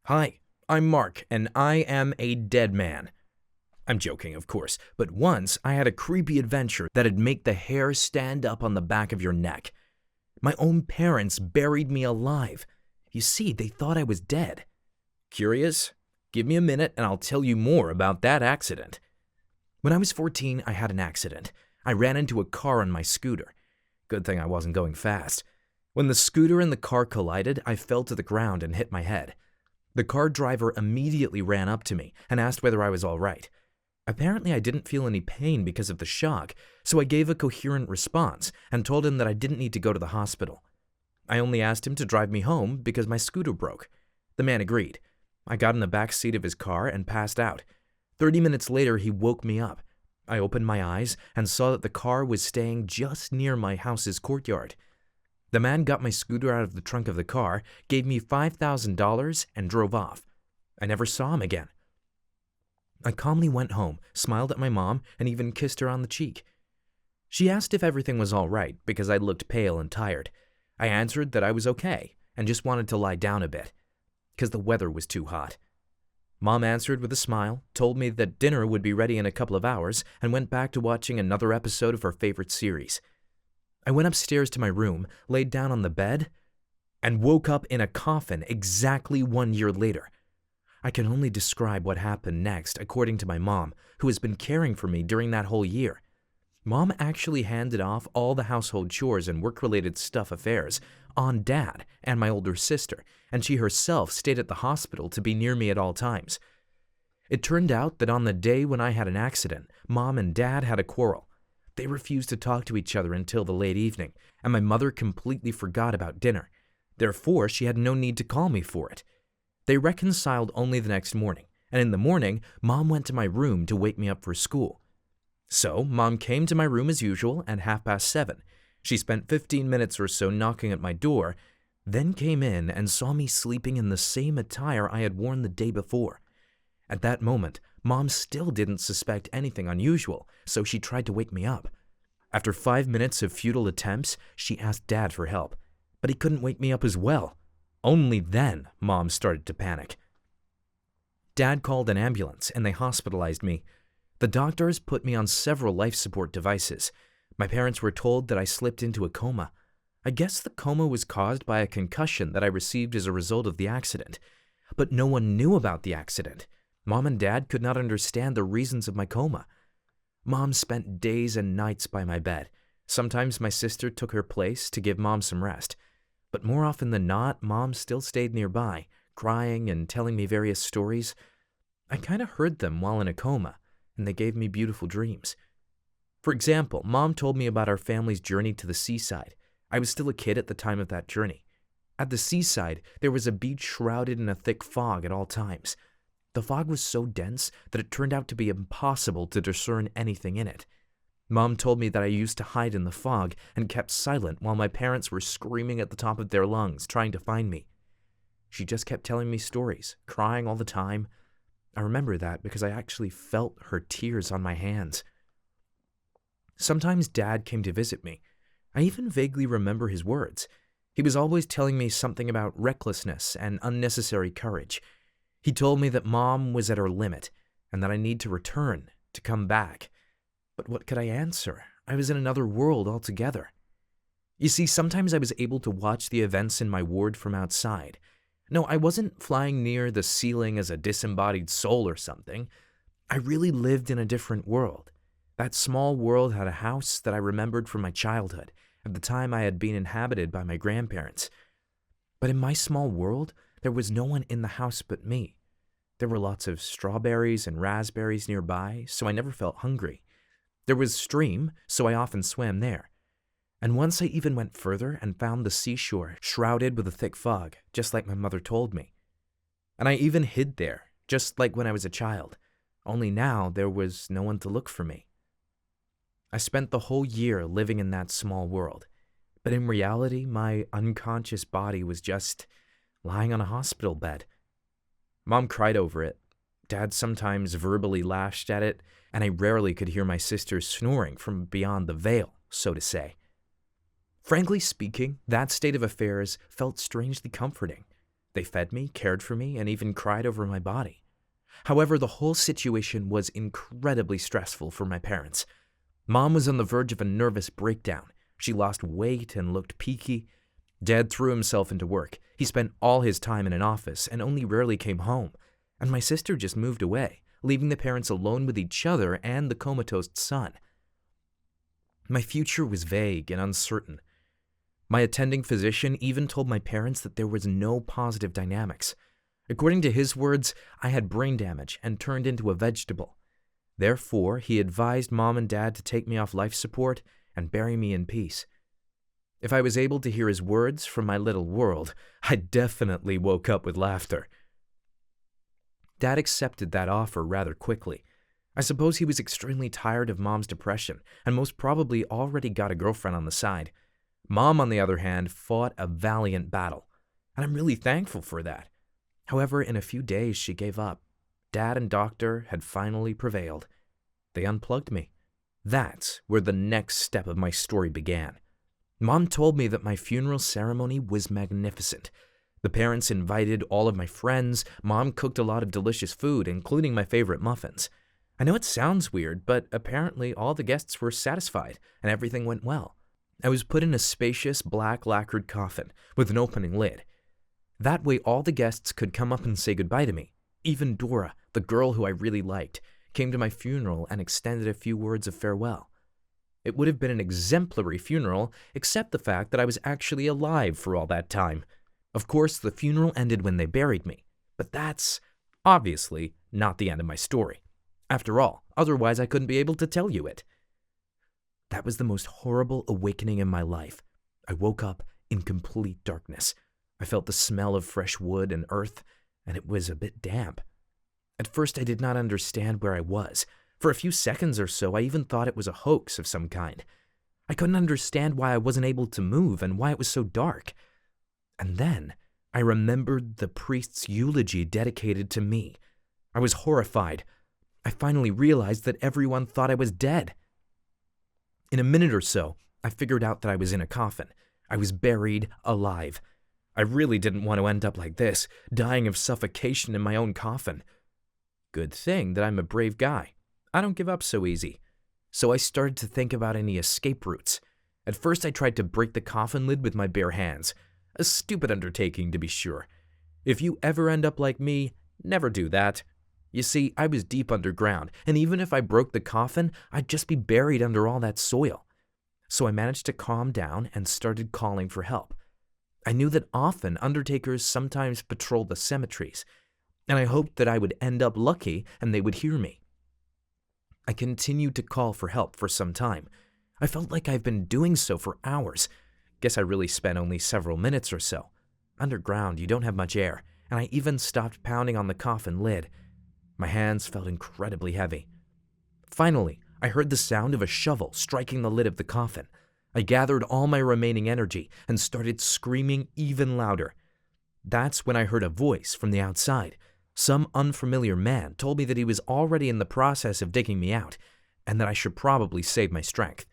Hi, I'm Mark, and I am a dead man. I'm joking, of course, but once I had a creepy adventure that'd make the hair stand up on the back of your neck. My own parents buried me alive. You see, they thought I was dead. Curious? Give me a minute and I'll tell you more about that accident. When I was 14, I had an accident. I ran into a car on my scooter. Good thing I wasn't going fast. When the scooter and the car collided, I fell to the ground and hit my head. The car driver immediately ran up to me and asked whether I was all right. Apparently, I didn't feel any pain because of the shock, so I gave a coherent response and told him that I didn't need to go to the hospital. I only asked him to drive me home because my scooter broke. The man agreed. I got in the back seat of his car and passed out. 30 minutes later, he woke me up. I opened my eyes and saw that the car was staying just near my house's courtyard. The man got my scooter out of the trunk of the car, gave me $5,000, and drove off. I never saw him again. I calmly went home, smiled at my mom, and even kissed her on the cheek. She asked if everything was all right because I looked pale and tired. I answered that I was okay and just wanted to lie down a bit because the weather was too hot. Mom answered with a smile, told me that dinner would be ready in a couple of hours, and went back to watching another episode of her favorite series. I went upstairs to my room, laid down on the bed, and woke up in a coffin exactly 1 year later. I can only describe what happened next according to my mom, who has been caring for me during that whole year. Mom actually handed off all the household chores and work-related affairs on Dad and my older sister, and she herself stayed at the hospital to be near me at all times. It turned out that on the day when I had an accident, Mom and Dad had a quarrel. They refused to talk to each other until the late evening, and my mother completely forgot about dinner. Therefore, she had no need to call me for it. They reconciled only the next morning, and in the morning, Mom went to my room to wake me up for school. So, Mom came to my room as usual at 7:30. She spent 15 minutes or so knocking at my door, then came in and saw me sleeping in the same attire I had worn the day before. At that moment, Mom still didn't suspect anything unusual, so she tried to wake me up. After 5 minutes of futile attempts, she asked Dad for help, but he couldn't wake me up as well. Only then, Mom started to panic. Dad called an ambulance and they hospitalized me. The doctors put me on several life support devices. My parents were told that I slipped into a coma. I guess the coma was caused by a concussion that I received as a result of the accident. But no one knew about the accident. Mom and Dad could not understand the reasons of my coma. Mom spent days and nights by my bed. Sometimes my sister took her place to give Mom some rest. But more often than not, Mom still stayed nearby, crying and telling me various stories. I kind of heard them while in a coma, and they gave me beautiful dreams. For example, Mom told me about our family's journey to the seaside. I was still a kid at the time of that journey. At the seaside, there was a beach shrouded in a thick fog at all times. The fog was so dense that it turned out to be impossible to discern anything in it. Mom told me that I used to hide in the fog and kept silent while my parents were screaming at the top of their lungs trying to find me. She just kept telling me stories, crying all the time. I remember that because I actually felt her tears on my hands. Sometimes Dad came to visit me. I even vaguely remember his words. He was always telling me something about recklessness and unnecessary courage. He told me that Mom was at her limit and that I need to return, to come back. But what could I answer? I was in another world altogether. You see, sometimes I was able to watch the events in my ward from outside. No, I wasn't flying near the ceiling as a disembodied soul or something. I really lived in a different world. That small world had a house that I remembered from my childhood, at the time I had been inhabited by my grandparents. But in my small world, there was no one in the house but me. There were lots of strawberries and raspberries nearby, so I never felt hungry. There was a stream, so I often swam there. And once I even went further and found the seashore shrouded with a thick fog, just like my mother told me. And I even hid there, just like when I was a child, only now there was no one to look for me. I spent the whole year living in that small world, but in reality, my unconscious body was just lying on a hospital bed. Mom cried over it. Dad sometimes verbally lashed at it, and I rarely could hear my sister snoring from beyond the veil, so to say. Frankly speaking, that state of affairs felt strangely comforting. They fed me, cared for me, and even cried over my body. However, the whole situation was incredibly stressful for my parents. Mom was on the verge of a nervous breakdown. She lost weight and looked peaky. Dad threw himself into work. He spent all his time in an office and only rarely came home. And my sister just moved away, leaving the parents alone with each other and the comatose son. My future was vague and uncertain. My attending physician even told my parents that there was no positive dynamics. According to his words, I had brain damage and turned into a vegetable. Therefore, he advised Mom and Dad to take me off life support and bury me in peace. If I was able to hear his words from my little world, I definitely woke up with laughter. Dad accepted that offer rather quickly. I suppose he was extremely tired of Mom's depression and most probably already got a girlfriend on the side. Mom, on the other hand, fought a valiant battle, and I'm really thankful for that. However, in a few days, she gave up. Dad and doctor had finally prevailed. They unplugged me. That's where the next step of my story began. Mom told me that my funeral ceremony was magnificent. The parents invited all of my friends. Mom cooked a lot of delicious food, including my favorite muffins. I know it sounds weird, but apparently all the guests were satisfied and everything went well. I was put in a spacious black lacquered coffin with an opening lid. That way all the guests could come up and say goodbye to me. Even Dora, the girl who I really liked, came to my funeral and extended a few words of farewell. It would have been an exemplary funeral, except the fact that I was actually alive for all that time. Of course, the funeral ended when they buried me, but that's obviously not the end of my story. After all, otherwise I couldn't be able to tell you it. That was the most horrible awakening in my life. I woke up in complete darkness. I felt the smell of fresh wood and earth, and it was a bit damp. At first, I did not understand where I was. For a few seconds or so, I even thought it was a hoax of some kind. I couldn't understand why I wasn't able to move and why it was so dark. And then, I remembered the priest's eulogy dedicated to me. I was horrified. I finally realized that everyone thought I was dead. In a minute or so, I figured out that I was in a coffin. I was buried alive. I really didn't want to end up like this, dying of suffocation in my own coffin. Good thing that I'm a brave guy. I don't give up so easy. So I started to think about any escape routes. At first, I tried to break the coffin lid with my bare hands. A stupid undertaking, to be sure. If you ever end up like me, never do that. You see, I was deep underground, and even if I broke the coffin, I'd just be buried under all that soil. So I managed to calm down and started calling for help. I knew that often undertakers sometimes patrol the cemeteries, and I hoped that I would end up lucky and they would hear me. I continued to call for help for some time. I felt like I've been doing so for hours. Guess I really spent only several minutes or so. Underground, you don't have much air, and I even stopped pounding on the coffin lid. My hands felt incredibly heavy. Finally, I heard the sound of a shovel striking the lid of the coffin. I gathered all my remaining energy and started screaming even louder. That's when I heard a voice from the outside. Some unfamiliar man told me that he was already in the process of digging me out, and that I should probably save my strength.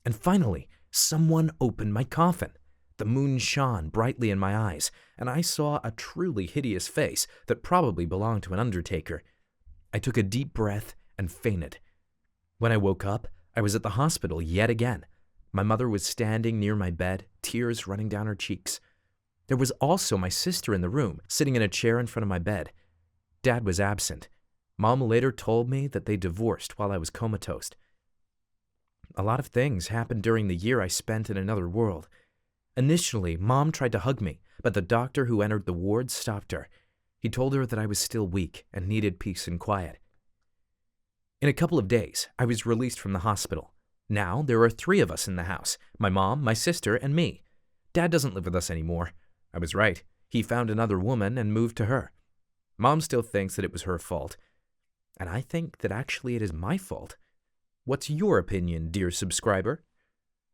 And finally, someone opened my coffin. The moon shone brightly in my eyes, and I saw a truly hideous face that probably belonged to an undertaker. I took a deep breath and fainted. When I woke up, I was at the hospital yet again. My mother was standing near my bed, tears running down her cheeks. There was also my sister in the room, sitting in a chair in front of my bed. Dad was absent. Mom later told me that they divorced while I was comatose. A lot of things happened during the year I spent in another world. Initially, Mom tried to hug me, but the doctor who entered the ward stopped her. He told her that I was still weak and needed peace and quiet. In a couple of days, I was released from the hospital. Now, there are 3 of us in the house, my mom, my sister, and me. Dad doesn't live with us anymore. I was right. He found another woman and moved to her. Mom still thinks that it was her fault. And I think that actually it is my fault. What's your opinion, dear subscriber?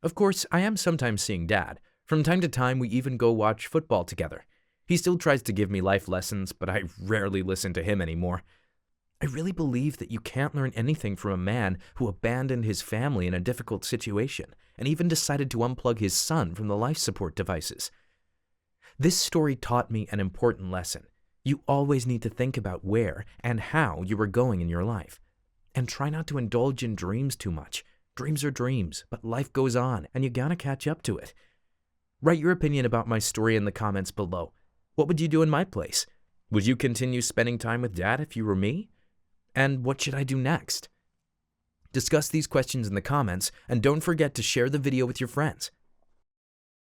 Of course, I am sometimes seeing Dad. From time to time, we even go watch football together. He still tries to give me life lessons, but I rarely listen to him anymore. I really believe that you can't learn anything from a man who abandoned his family in a difficult situation and even decided to unplug his son from the life support devices. This story taught me an important lesson. You always need to think about where and how you are going in your life. And try not to indulge in dreams too much. Dreams are dreams, but life goes on, and you gotta catch up to it. Write your opinion about my story in the comments below. What would you do in my place? Would you continue spending time with Dad if you were me? And what should I do next? Discuss these questions in the comments, and don't forget to share the video with your friends.